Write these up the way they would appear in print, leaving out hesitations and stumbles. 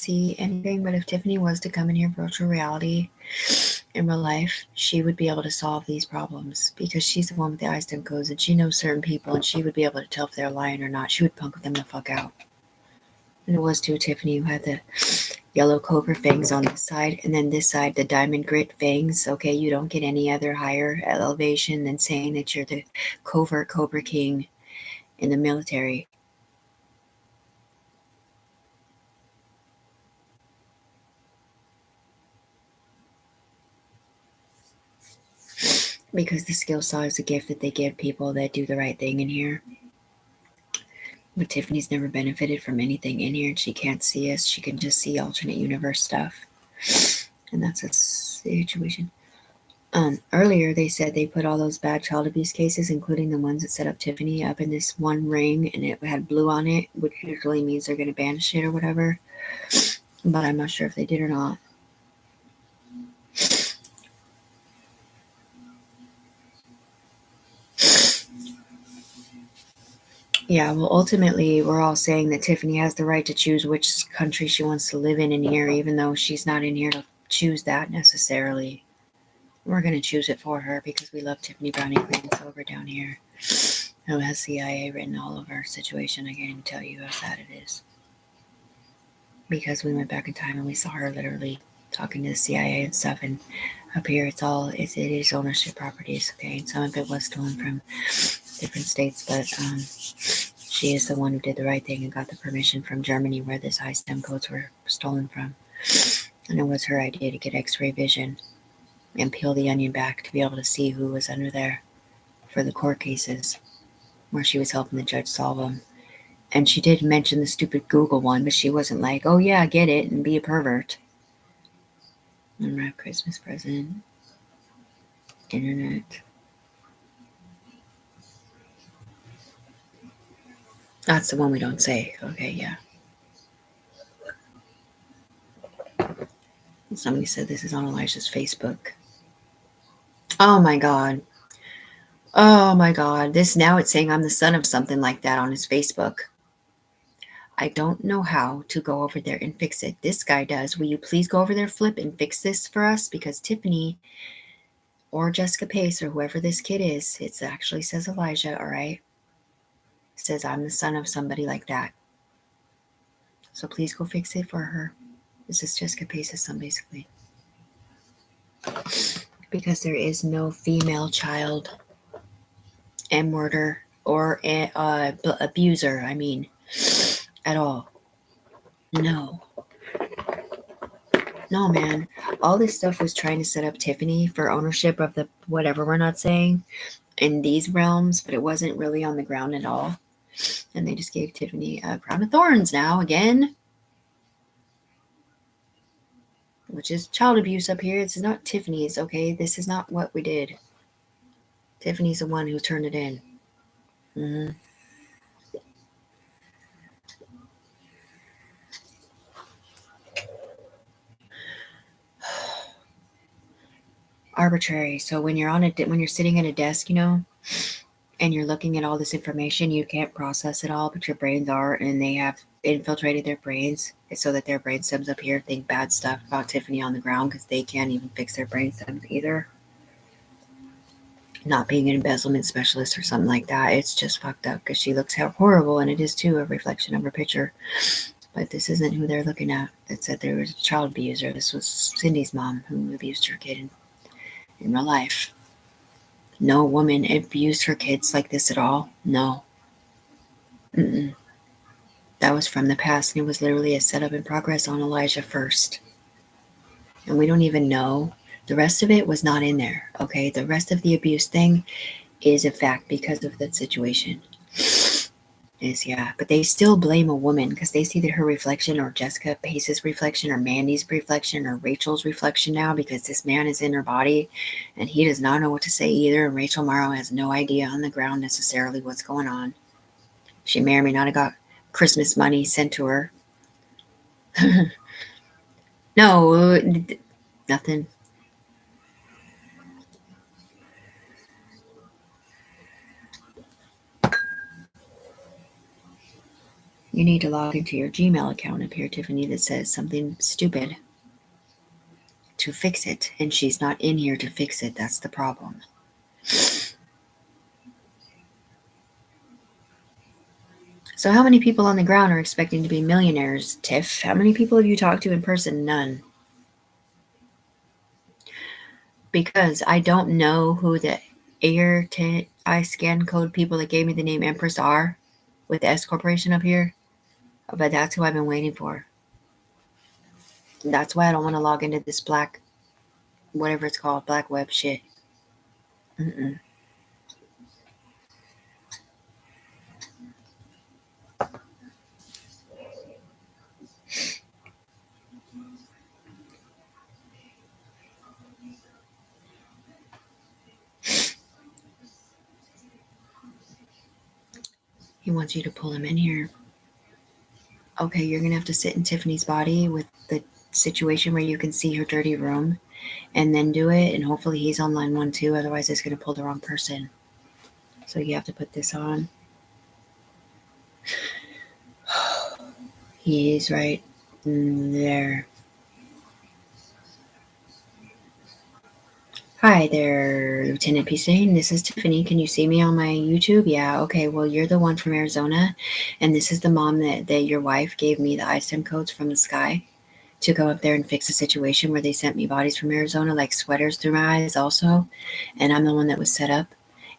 see anything, but if Tiffany was to come in here virtual reality in real life, she would be able to solve these problems because she's the one with the iStem codes and she knows certain people and she would be able to tell if they're lying or not. She would punk them the fuck out. And it was too Tiffany who had the yellow cobra fangs on this side, and then this side, the diamond grit fangs. Okay, you don't get any other higher elevation than saying that you're the covert Cobra King in the military. Because the skill saw is a gift that they give people that do the right thing in here. But Tiffany's never benefited from anything in here, and she can't see us. She can just see alternate universe stuff. And that's a situation. Earlier, they said they put all those bad child abuse cases, including the ones that set up Tiffany, up in this one ring, and it had blue on it, which usually means they're going to banish it or whatever. But I'm not sure if they did or not. Yeah, well, ultimately, we're all saying that Tiffany has the right to choose which country she wants to live in here, even though she's not in here to choose that necessarily. We're going to choose it for her because we love Tiffany Brownie Clean and Sober down here, who has CIA written all over her situation. I can't even tell you how sad it is. Because we went back in time and we saw her literally talking to the CIA and stuff, and up here it is ownership properties, okay, and some of it was stolen from different states, but she is the one who did the right thing and got the permission from Germany where this high stem codes were stolen from, and it was her idea to get x-ray vision and peel the onion back to be able to see who was under there for the court cases where she was helping the judge solve them. And she did mention the stupid Google one, but she wasn't like, oh yeah, get it and be a pervert. Unwrap Christmas present. Internet. That's the one we don't say. Okay, yeah. Somebody said this is on Elijah's Facebook. Oh my God. Oh my God. Now it's saying I'm the son of something like that on his Facebook. I don't know how to go over there and fix it. This guy does. Will you please go over there, Flip, and fix this for us? Because Tiffany or Jessica Pace or whoever this kid is, it actually says Elijah, all right? It says I'm the son of somebody like that. So please go fix it for her. This is Jessica Pace's son, basically. Because there is no female child and murder or abuser, at all. No, man. All this stuff was trying to set up Tiffany for ownership of the whatever we're not saying in these realms, but it wasn't really on the ground at all. And they just gave Tiffany a crown of thorns now again, which is child abuse up here. This is not Tiffany's, okay? This is not what we did. Tiffany's the one who turned it in. Mm-hmm. Arbitrary. So when you're sitting at a desk, and you're looking at all this information, you can't process it all, but your brains are, and they have infiltrated their brains so that their brain stems up here think bad stuff about Tiffany on the ground because they can't even fix their brain stems either. Not being an embezzlement specialist or something like that. It's just fucked up because she looks horrible, and it is too a reflection of her picture. But this isn't who they're looking at. It said there was a child abuser. This was Cindy's mom who abused her kid in real life. No woman abused her kids like this at all. No. Mm-mm. That was from the past, and it was literally a setup in progress on Elijah first. And we don't even know. The rest of it was not in there, okay? The rest of the abuse thing is a fact because of that situation. But they still blame a woman because they see that her reflection or Jessica Pace's reflection or Mandy's reflection or Rachel's reflection now because this man is in her body and he does not know what to say either. And Rachel Morrow has no idea on the ground necessarily what's going on. She may or may not have got Christmas money sent to her. No, nothing. You need to log into your Gmail account up here, Tiffany, that says something stupid to fix it. And she's not in here to fix it. That's the problem. So how many people on the ground are expecting to be millionaires, Tiff? How many people have you talked to in person? None. Because I don't know who the I scan code people that gave me the name Empress are with the S Corporation up here. But that's who I've been waiting for. That's why I don't want to log into this black, whatever it's called, black web shit. Mm-mm. He wants you to pull him in here. Okay, you're going to have to sit in Tiffany's body with the situation where you can see her dirty room and then do it. And hopefully he's on line 1 too. Otherwise, it's going to pull the wrong person. So you have to put this on. He's right there. Hi there, Lieutenant Pisane. This is Tiffany. Can you see me on my YouTube? Yeah, okay. Well, you're the one from Arizona, and this is the mom that your wife gave me the ISTEM codes from the sky to go up there and fix a situation where they sent me bodies from Arizona, like sweaters through my eyes also. And I'm the one that was set up.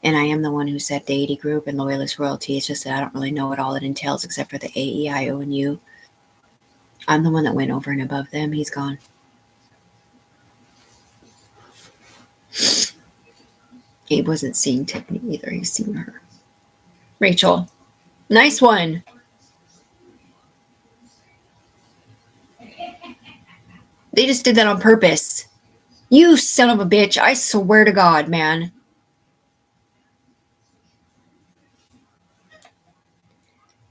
And I am the one who set Deity Group and Loyalist Royalty. It's just that I don't really know what all it entails except for the A, E, I, O, and U. I'm the one that went over and above them. He's gone. He wasn't seeing Tiffany either. He's seeing her. Rachel. Nice one. They just did that on purpose. You son of a bitch. I swear to God, man.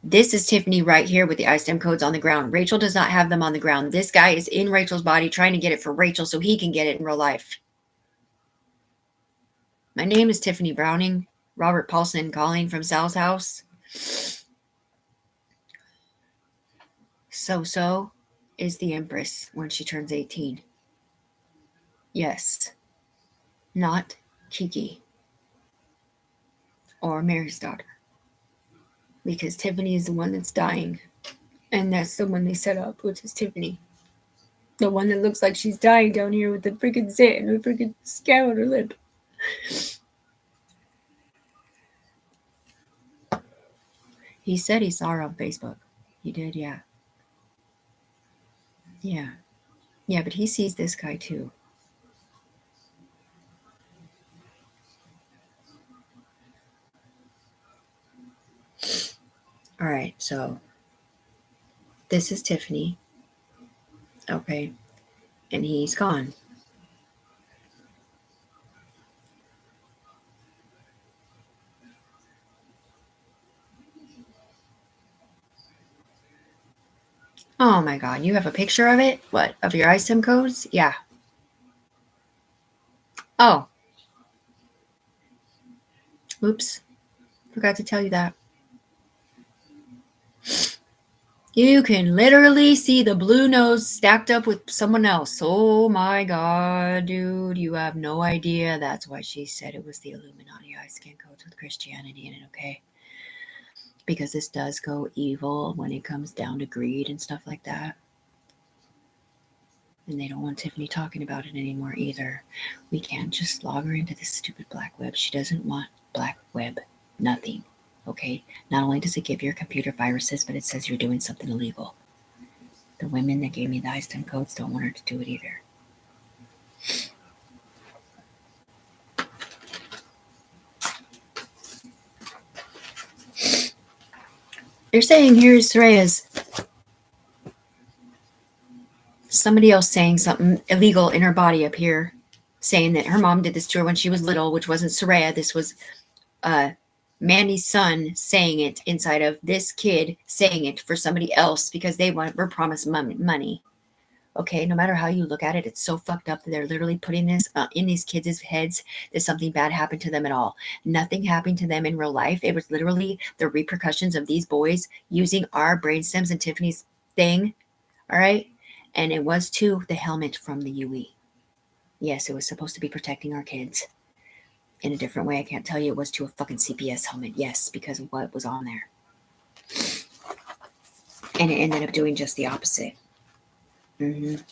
This is Tiffany right here with the ISTEM codes on the ground. Rachel does not have them on the ground. This guy is in Rachel's body trying to get it for Rachel so he can get it in real life. My name is Tiffany Browning. Robert Paulson calling from Sal's house. So is the Empress when she turns 18. Yes. Not Kiki. Or Mary's daughter. Because Tiffany is the one that's dying. And that's the one they set up, which is Tiffany. The one that looks like she's dying down here with the freaking zit and the freaking scab on her lip. He said he saw her on Facebook. He did, yeah. Yeah. Yeah, but he sees this guy too. All right, so this is Tiffany. Okay. And he's gone. Oh my God, you have a picture of it? What, of your ISIM codes? Yeah. Oh. Oops. Forgot to tell you that. You can literally see the blue nose stacked up with someone else. Oh my God, dude, you have no idea. That's why she said it was the Illuminati scan codes with Christianity in it, okay? Because this does go evil when it comes down to greed and stuff like that. And they don't want Tiffany talking about it anymore either. We can't just log her into this stupid black web. She doesn't want black web. Nothing. Okay? Not only does it give your computer viruses, but it says you're doing something illegal. The women that gave me the ISTEM codes don't want her to do it either. They're saying here's Soraya's. Somebody else saying something illegal in her body up here, saying that her mom did this to her when she was little, which wasn't Soraya. This was Mandy's son saying it inside of this kid saying it for somebody else because they were promised money. Okay, no matter how you look at it, it's so fucked up that they're literally putting this in these kids' heads that something bad happened to them at all. Nothing happened to them in real life. It was literally the repercussions of these boys using our brain stems and Tiffany's thing. All right. And it was to the helmet from the UE. Yes, it was supposed to be protecting our kids in a different way. I can't tell you it was to a fucking CPS helmet. Yes, because of what was on there. And it ended up doing just the opposite. Mm-hmm.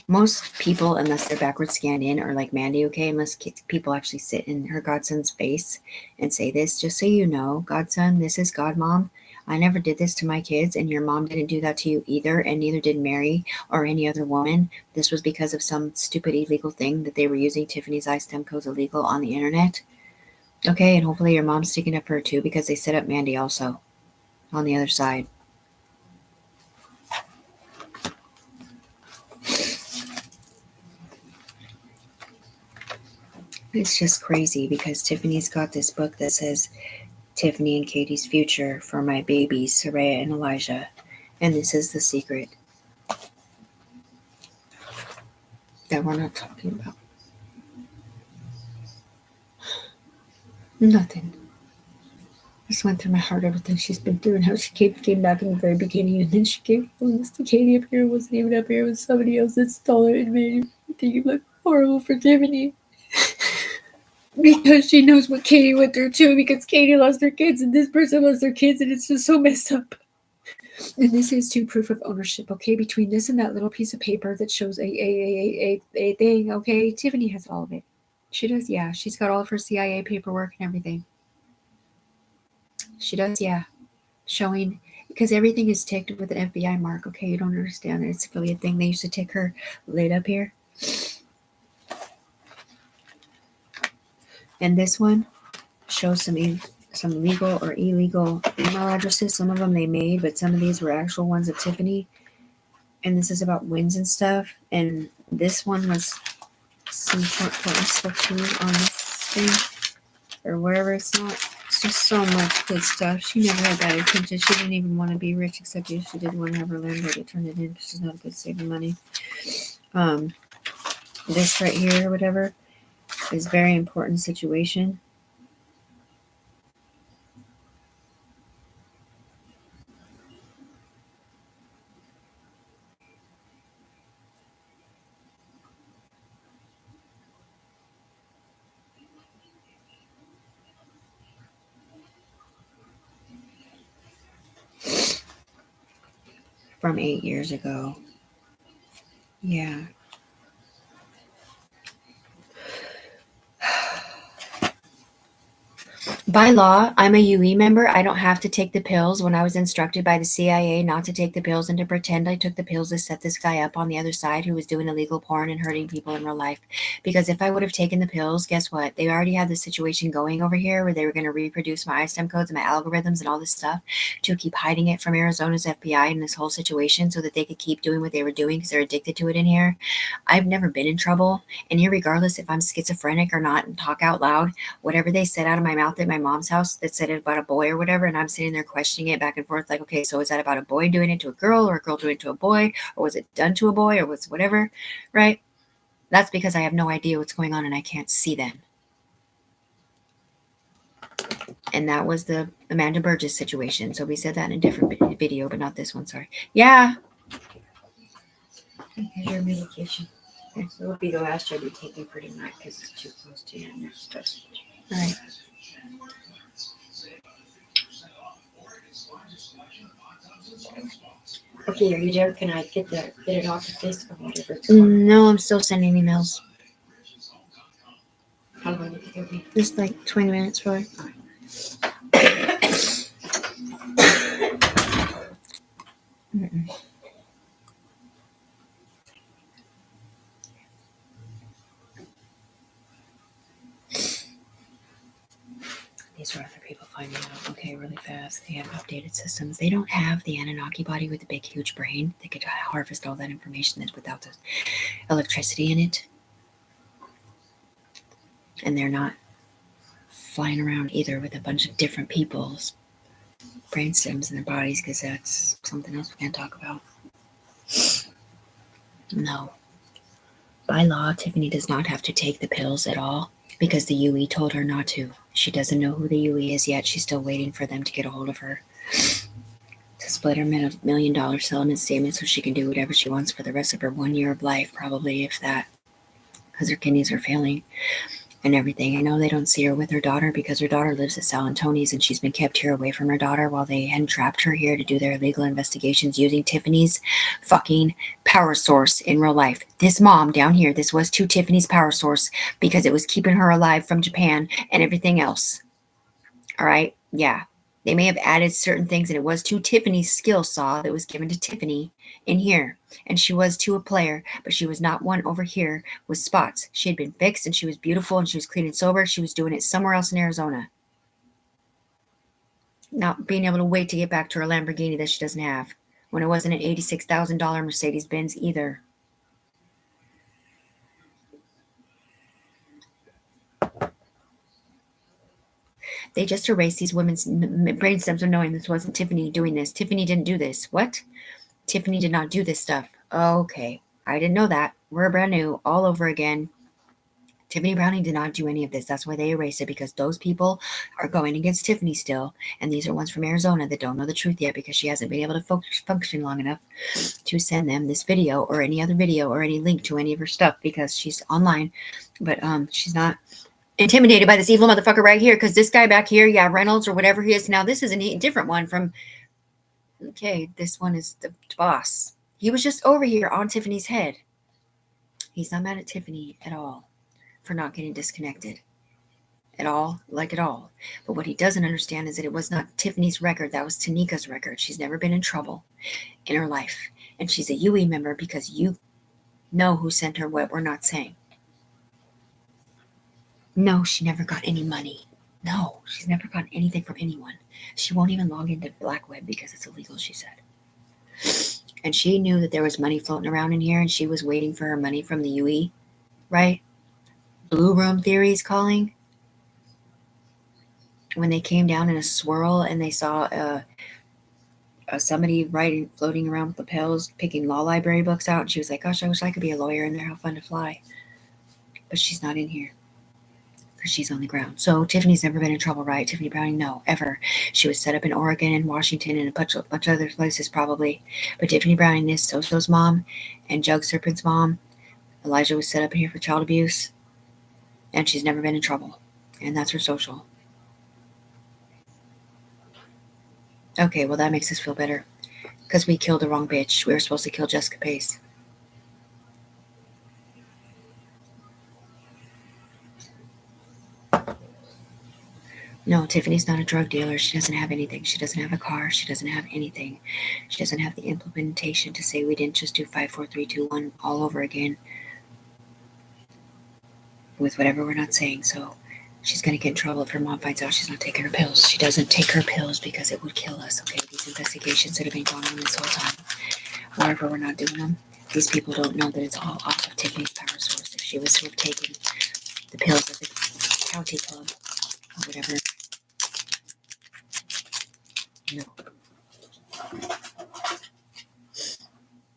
Most people, unless they're backwards scanned in, are like Mandy, okay? Unless people actually sit in her godson's face and say this, just so you know, godson, this is God, mom. I never did this to my kids, and your mom didn't do that to you either, and neither did Mary or any other woman. This was because of some stupid illegal thing that they were using Tiffany's iStem codes illegal on the internet. Okay, and hopefully your mom's sticking up for her too, because they set up Mandy also on the other side. It's just crazy because Tiffany's got this book that says Tiffany and Katie's future for my babies, Saraya and Elijah. And this is the secret that we're not talking about. Nothing. Just went through my heart, everything she's been through, and how she came back in the very beginning, and then she gave this to Katie up here. It wasn't even up here. It was somebody else that stole it and made everything look horrible for Tiffany. Because she knows what Katie went through too, because Katie lost her kids and this person lost their kids, and it's just so messed up. And this is too proof of ownership, okay? Between this and that little piece of paper that shows a thing, okay? Tiffany has all of it. She does, yeah. She's got all of her CIA paperwork and everything. She does, yeah. Showing, because everything is ticked with an FBI mark, okay? You don't understand. It's a affiliate thing. They used to tick her lid up here. And this one shows some legal or illegal email addresses. Some of them they made, but some of these were actual ones of Tiffany. And this is about wins and stuff. And this one was some important stuff too on this thing or wherever it's not. It's just so much good stuff. She never had that attention. She didn't even want to be rich, except if she did want to have her landlord to turn it in because she's not good saving money. This right here or whatever is very important situation. From 8 years ago. Yeah. By law, I'm a UE member. I don't have to take the pills. When I was instructed by the CIA not to take the pills and to pretend I took the pills to set this guy up on the other side who was doing illegal porn and hurting people in real life. Because if I would have taken the pills, guess what? They already had the situation going over here where they were going to reproduce my iStem codes and my algorithms and all this stuff to keep hiding it from Arizona's FBI and this whole situation so that they could keep doing what they were doing because they're addicted to it in here. I've never been in trouble. And irregardless if I'm schizophrenic or not and talk out loud, whatever they said out of my mouth at my mom's house that said it about a boy or whatever, and I'm sitting there questioning it back and forth, like, okay, so is that about a boy doing it to a girl or a girl doing it to a boy, or was it done to a boy, or was whatever, right? That's because I have no idea what's going on and I can't see them. And that was the Amanda Burgess situation. So we said that in a different video, but not this one, sorry. Yeah. Here's your medication. Okay, so it'll be the last you'll be taking for tonight because it's too close to your next dosage. All right. Okay, are you there? Can I get it off of this or whatever? No, I'm still sending emails. How long did it give me? Just like 20 minutes, probably. These are other people finding out, okay, really fast. They have updated systems. They don't have the Anunnaki body with the big, huge brain. They could harvest all that information without the electricity in it. And they're not flying around either with a bunch of different people's brain stems in their bodies, because that's something else we can't talk about. No. By law, Tiffany does not have to take the pills at all because the UE told her not to. She doesn't know who the UE is yet. She's still waiting for them to get a hold of her to split her $1 million settlement statement so she can do whatever she wants for the rest of her 1 year of life, probably, if that, because her kidneys are failing and everything. I know they don't see her with her daughter because her daughter lives at San Antonio's and she's been kept here away from her daughter while they had trapped her here to do their illegal investigations using Tiffany's fucking power source in real life. This mom down here, this was to Tiffany's power source because it was keeping her alive from Japan and everything else. All right? Yeah. They may have added certain things, and it was to Tiffany's skill saw that was given to Tiffany in here. And she was to a player, but she was not one over here with spots. She had been fixed, and she was beautiful, and she was clean and sober. She was doing it somewhere else in Arizona. Not being able to wait to get back to her Lamborghini that she doesn't have, when it wasn't an $86,000 Mercedes Benz either. They just erased these women's brain stems of knowing this wasn't Tiffany doing this. Tiffany didn't do this. What? Tiffany did not do this stuff. Okay. I didn't know that. We're brand new all over again. Tiffany Browning did not do any of this. That's why they erased it, because those people are going against Tiffany still. And these are ones from Arizona that don't know the truth yet because she hasn't been able to function long enough to send them this video or any other video or any link to any of her stuff because she's online. But she's not intimidated by this evil motherfucker right here, because this guy back here, yeah, Reynolds or whatever he is. Now, this is a different one from, okay, this one is the boss. He was just over here on Tiffany's head. He's not mad at Tiffany at all for not getting disconnected. At all. But what he doesn't understand is that it was not Tiffany's record. That was Tanika's record. She's never been in trouble in her life. And she's a UE member because you know who sent her what we're not saying. No, she never got any money. No, she's never gotten anything from anyone. She won't even log into Black Web because it's illegal, she said. And she knew that there was money floating around in here, and she was waiting for her money from the UE, right? Blue Room Theories calling. When they came down in a swirl and they saw somebody floating around with lapels, picking law library books out, and she was like, gosh, I wish I could be a lawyer in there. How fun to fly. But she's not in here because she's on the ground. So Tiffany's never been in trouble, right? Tiffany Browning, no, ever. She was set up in Oregon and Washington and a bunch of other places probably. But Tiffany Browning is So-So's mom and Jug Serpent's mom. Elijah was set up in here for child abuse, and she's never been in trouble. And that's her social. Okay, well, that makes us feel better because we killed the wrong bitch. We were supposed to kill Jessica Pace. No, Tiffany's not a drug dealer. She doesn't have anything. She doesn't have a car. She doesn't have anything. She doesn't have the implementation to say we didn't just do 5, 4, 3, 2, 1 all over again with whatever we're not saying. So she's going to get in trouble if her mom finds out she's not taking her pills. She doesn't take her pills because it would kill us, okay? These investigations that have been going on this whole time, wherever we're not doing them, these people don't know that it's all off of Tiffany's power source. If she was to have taken the pills at the county club or whatever, no.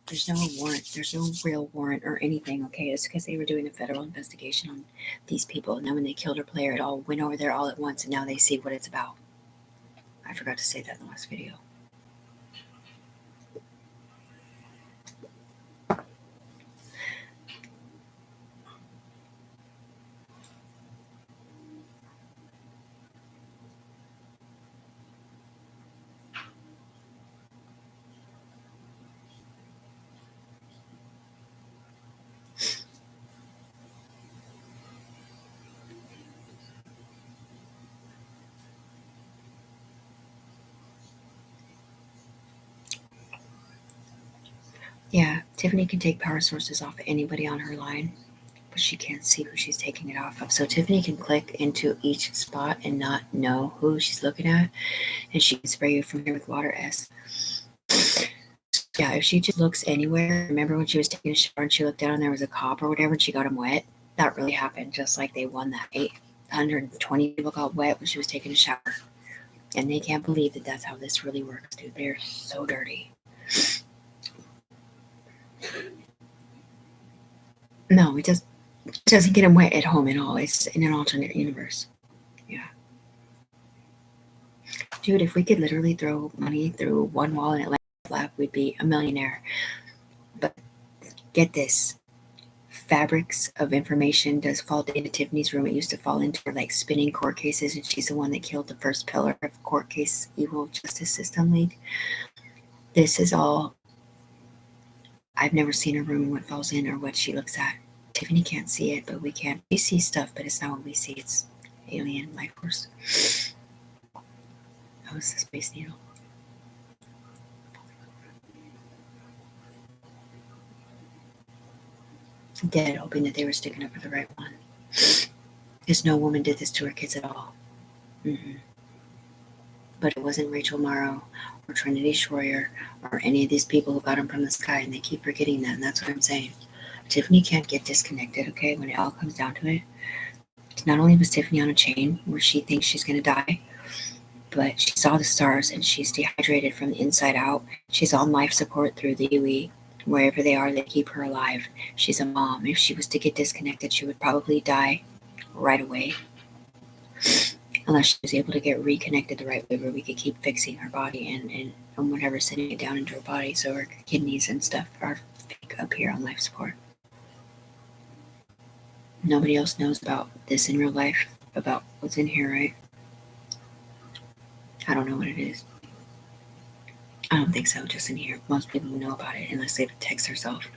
There's no warrant. There's no real warrant or anything, okay? It's because they were doing a federal investigation on these people. And then when they killed her player, it all went over there all at once, and now they see what it's about. I forgot to say that in the last video. Yeah, Tiffany can take power sources off of anybody on her line, but she can't see who she's taking it off of. So Tiffany can click into each spot and not know who she's looking at, and she can spray you from here with water S. Yeah, if she just looks anywhere, remember when she was taking a shower and she looked down and there was a cop or whatever and she got him wet? That really happened, just like they won that 820 people got wet when she was taking a shower. And they can't believe that that's how this really works, dude. They're so dirty. No, it doesn't get him wet at home at all. It's in an alternate universe. Yeah. Dude, if we could literally throw money through one wall and it lands flat, we'd be a millionaire. But get this. Fabrics of information does fall into Tiffany's room. It used to fall into her like spinning court cases, and she's the one that killed the first pillar of court case evil justice system league. This is all. I've never seen her room and what falls in or what she looks at. Tiffany can't see it, but we can. We see stuff, but it's not what we see. It's alien life force. That was the Space Needle. Dead, hoping that they were sticking up for the right one. Because no woman did this to her kids at all. Mm-hmm. But it wasn't Rachel Morrow or Trinity Schroyer or any of these people who got them from the sky, and they keep forgetting that, and that's what I'm saying. Tiffany can't get disconnected, okay, when it all comes down to it. Not only was Tiffany on a chain where she thinks she's going to die, but she saw the stars and she's dehydrated from the inside out. She's on life support through the UE. Wherever they are, they keep her alive. She's a mom. If she was to get disconnected, she would probably die right away. Unless she was able to get reconnected the right way where we could keep fixing her body and whatever, sending it down into her body so her kidneys and stuff are up here on life support. Nobody else knows about this in real life, about what's in here, right? I don't know what it is. I don't think so, just in here. Most people know about it unless they've texted herself.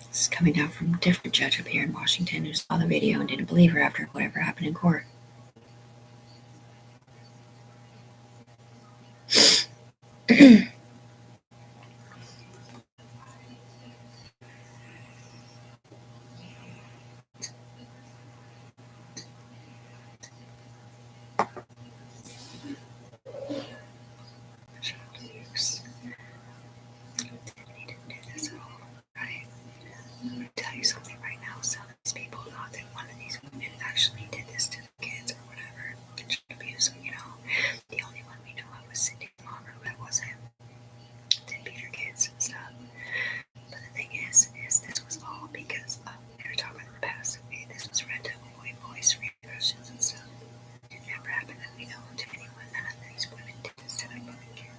This is coming down from a different judge up here in Washington who saw the video and didn't believe her after whatever happened in court. Tell you something right now. Some of these people thought that one of these women actually did this to the kids or whatever. And she abused them, you know. The only one we know of was Cindy's mom or who it wasn't. Did beat her kids and stuff. But the thing is this was all because they were talking in the past. Okay, this was read to voice repercussions and stuff. It never happened that we know to anyone. None of these women did this to their fucking kids.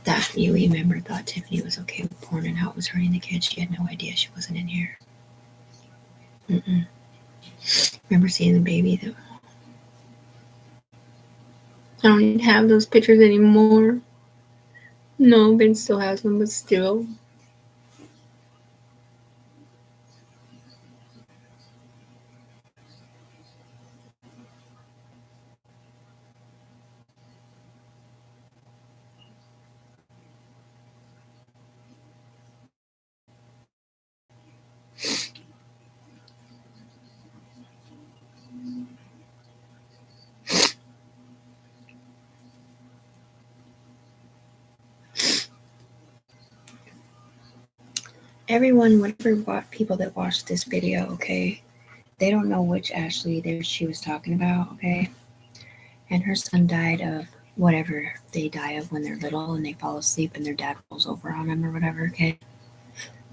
That UE member thought Tiffany was okay with porn and how it was hurting the kids. She had no idea she wasn't in here. Remember seeing the baby though? I don't even have those pictures anymore. No, Ben still has them, but still. Everyone, whatever people that watched this video, okay, they don't know which Ashley she was talking about, okay? And her son died of whatever they die of when they're little and they fall asleep and their dad rolls over on them or whatever, okay?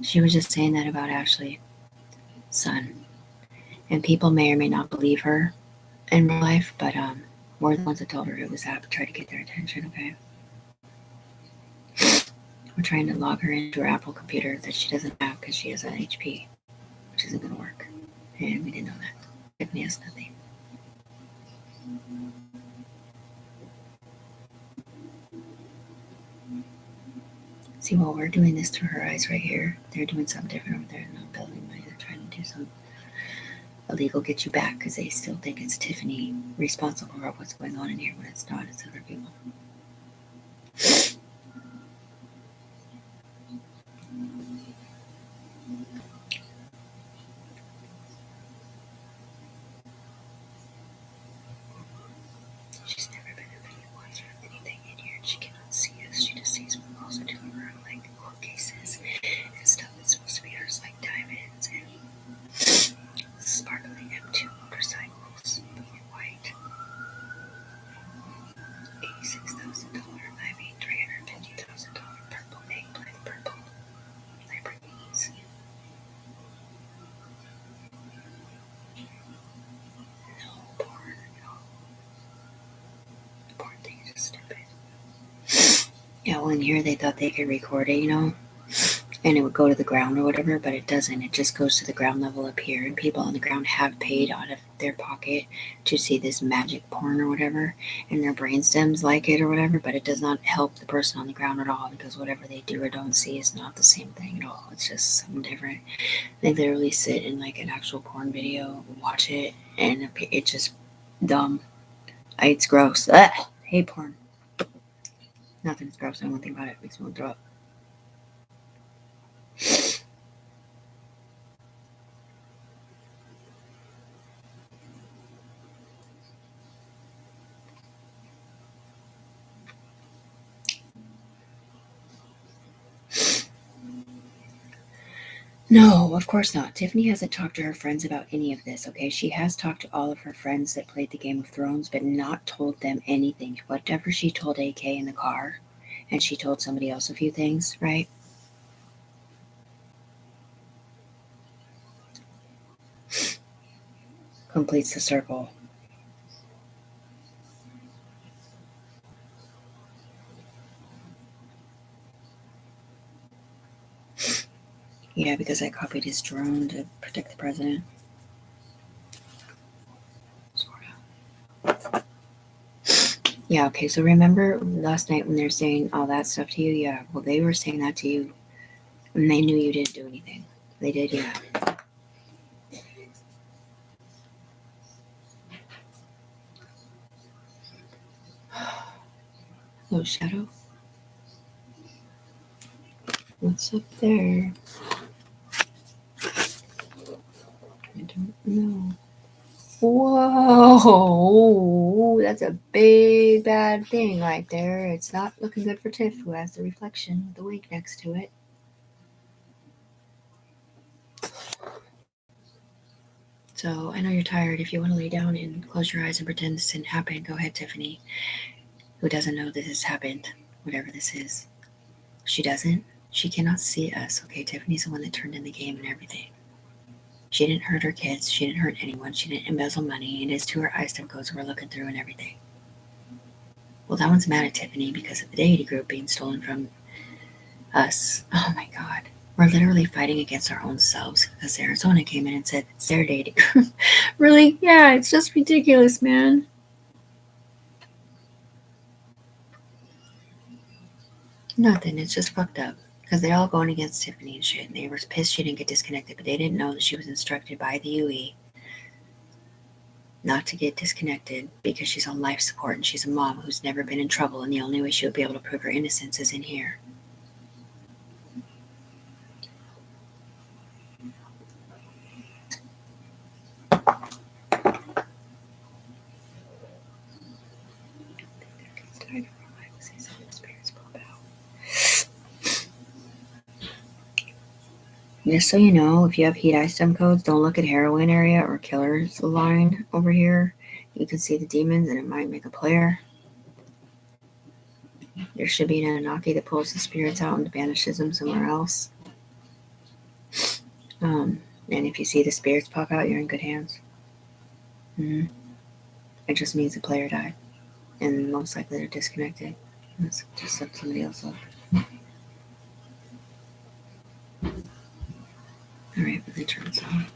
She was just saying that about Ashley's son. And people may or may not believe her in real life, but we're the ones that told her it was that to try to get their attention, okay? We're trying to log her into her Apple computer that she doesn't have because she has an HP, which isn't going to work. And we didn't know that. Tiffany has nothing. See, while we're doing this through her eyes right here, they're doing something different over there in the building. They're trying to do some illegal get you back because they still think it's Tiffany responsible for what's going on in here when it's not. It's other people. She's never been in any watch or anything in here. She cannot see us. She just sees what also to her like court cases and stuff that's supposed to be hers, like diamonds and sparkling M2 motorcycles, white. $86,000. I mean, $350,000 purple eggplant, purple Lamborghinis. No porn. No. Porn thing is just stupid. Yeah, well, in here they thought they could record it, and it would go to the ground or whatever, but it doesn't. It just goes to the ground level up here, and people on the ground have paid out of their pocket to see this magic porn or whatever, and their brain stems like it or whatever, but it does not help the person on the ground at all because whatever they do or don't see is not the same thing at all. It's just something different. They literally sit in like an actual porn video, watch it, and it's just dumb. It's gross. Ugh, hate porn. Nothing's gross. I don't think about it. It makes me want to throw up. No, of course not. Tiffany hasn't talked to her friends about any of this, okay? She has talked to all of her friends that played the Game of Thrones, but not told them anything. Whatever she told AK in the car, and she told somebody else a few things, right? Completes the circle. Yeah, because I copied his drone to protect the president. Sort of. Yeah, okay, so remember last night when they're saying all that stuff to you? Yeah, well, they were saying that to you, and they knew you didn't do anything. They did, yeah. Oh, Shadow? What's up there? I don't know. Whoa, that's a big bad thing right there. It's not looking good for Tiff, who has the reflection with the wig next to it. So I know you're tired. If you want to lay down and close your eyes and pretend this didn't happen, go ahead, Tiffany, who doesn't know this has happened, whatever this is. She doesn't. She cannot see us, okay? Tiffany's the one that turned in the game and everything. She didn't hurt her kids. She didn't hurt anyone. She didn't embezzle money. It is to her eye stuff codes we're looking through and everything. Well, that one's mad at Tiffany because of the deity group being stolen from us. Oh my God. We're literally fighting against our own selves because Arizona came in and said it's their deity group. Really? Yeah, it's just ridiculous, man. Nothing. It's just fucked up. Because they're all going against Tiffany and shit. And they were pissed she didn't get disconnected, but they didn't know that she was instructed by the UE not to get disconnected because she's on life support and she's a mom who's never been in trouble, and the only way she'll be able to prove her innocence is in here. Just so you know, if you have heat item codes, don't look at heroin area or killers line over here. You can see the demons and it might make a player. There should be an Anunnaki that pulls the spirits out and banishes them somewhere else. And if you see the spirits pop out, you're in good hands. Mm-hmm. It just means the player died. And most likely they're disconnected. Let's just set somebody else up. Alright, let me turn this on.